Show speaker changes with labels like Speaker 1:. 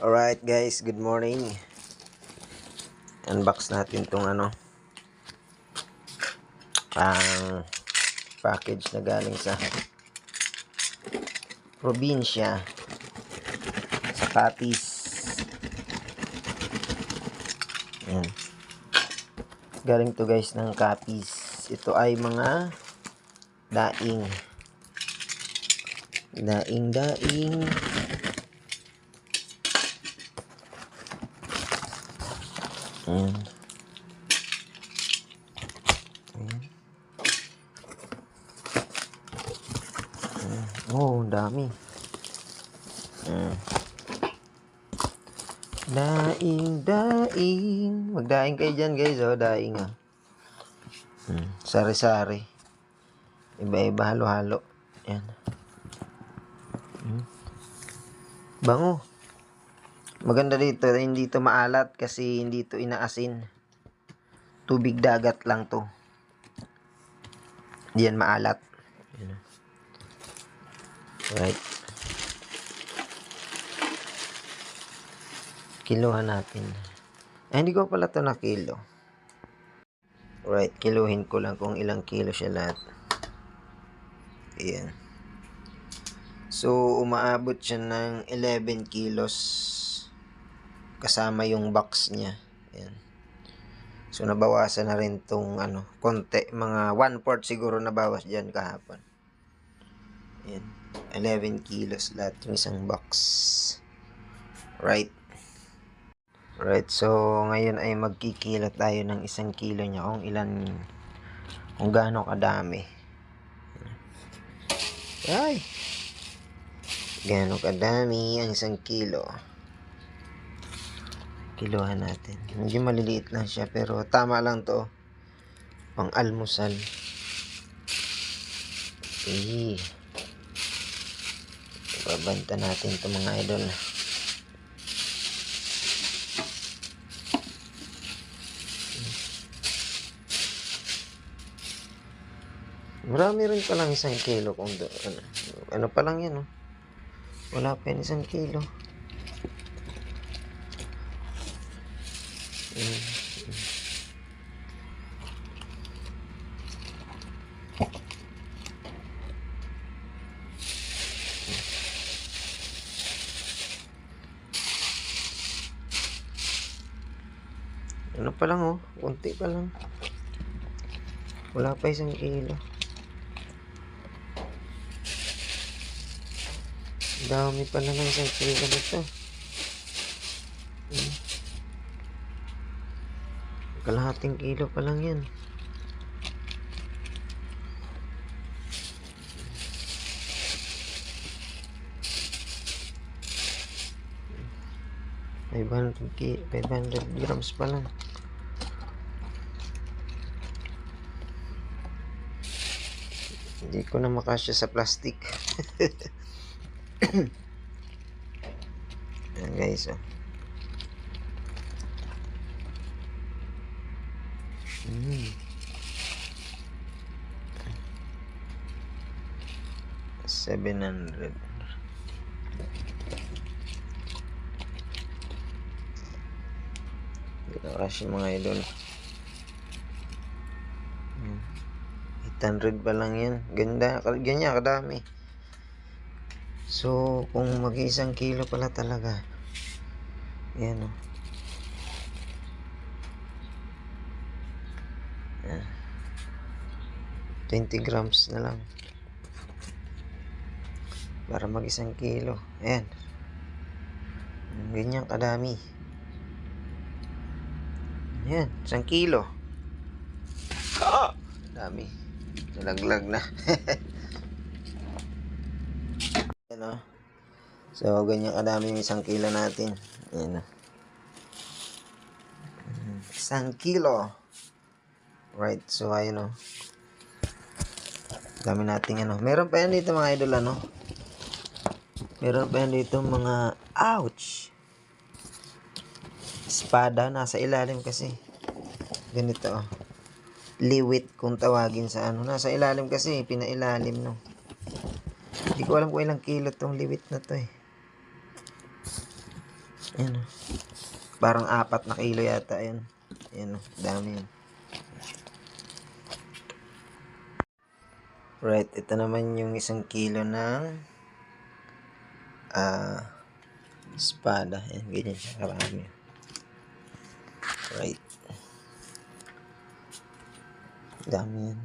Speaker 1: Alright guys, good morning. Unbox natin tong ang package na galing sa probinsya sa Capiz. Ayan. Galing to guys ng Capiz. Ito ay mga daing. Ayan. Ayan. Oh, dami. Daing. Magdaing kayo dyan guys, oh, daing ah. Sari-sari. Iba-iba, halo-halo. Yan. Bango. Maganda dito, hindi to maalat kasi hindi to inaasin. Tubig dagat lang to. Hindi yan maalat. Yan. Right. Kiluhan natin. Hindi ko pala to na kilo. Right, kiluhin ko lang kung ilang kilo siya lahat. Ayan. So, umaabot siya ng 11 kilos kasama yung box niya. Ayan. So, nabawasan na rin tong konti. Mga 1/4 siguro nabawas dyan kahapon. Ayan. 11 kilos lahat yung isang box. Right. Right, so ngayon ay magkikilo tayo ng 1 kilo niya kung gaano kadami. Ay! Gaano kadami ang 1 kilo. Kiluhan natin. Medyo maliliit lang siya pero tama lang to. Pang almusal. Okay. Babanta natin to mga idol. Marami rin palang 1 kilo kung ano pa lang yan, oh. Wala pa yan 1 kilo. Ano pa lang, oh. Kunti pa lang. Wala pa 1 kilo. Dami pa na ng 1 kilo nito. Kalahating kilo pa lang yan. $500 grams pa lang. Hindi ko na makasya sa plastic. Ayan guys, oh. $700. Kasi mga idol, 800 pa lang yan. Ganyan kadami. So kung mag-1 kilo pala talaga, yan, oh. 20 grams na lang para mag-1 kilo. Ayan, ganyan kadami. Ayan, 1 kilo. Dami. Nalaglag na. Ayan, oh. So ganyan kadami yung 1 kilo natin. Ayan, oh. 1 kilo. Right, so ayun, oh. Dami nating meron pa yan dito mga idol, meron pa yan dito mga ouch, espada nasa ilalim kasi. Ganito, oh. Liwit kung tawagin sa nasa ilalim kasi, pinailalim, no. Hindi ko alam kung ilang kilo tong liwit na to, eh. Ayan o. Parang 4 na kilo yata yan. Ayan o, dami yan. Right, ito naman yung 1 kilo ng espada. Ayan, ganyan siya karami. Right. Dami yan.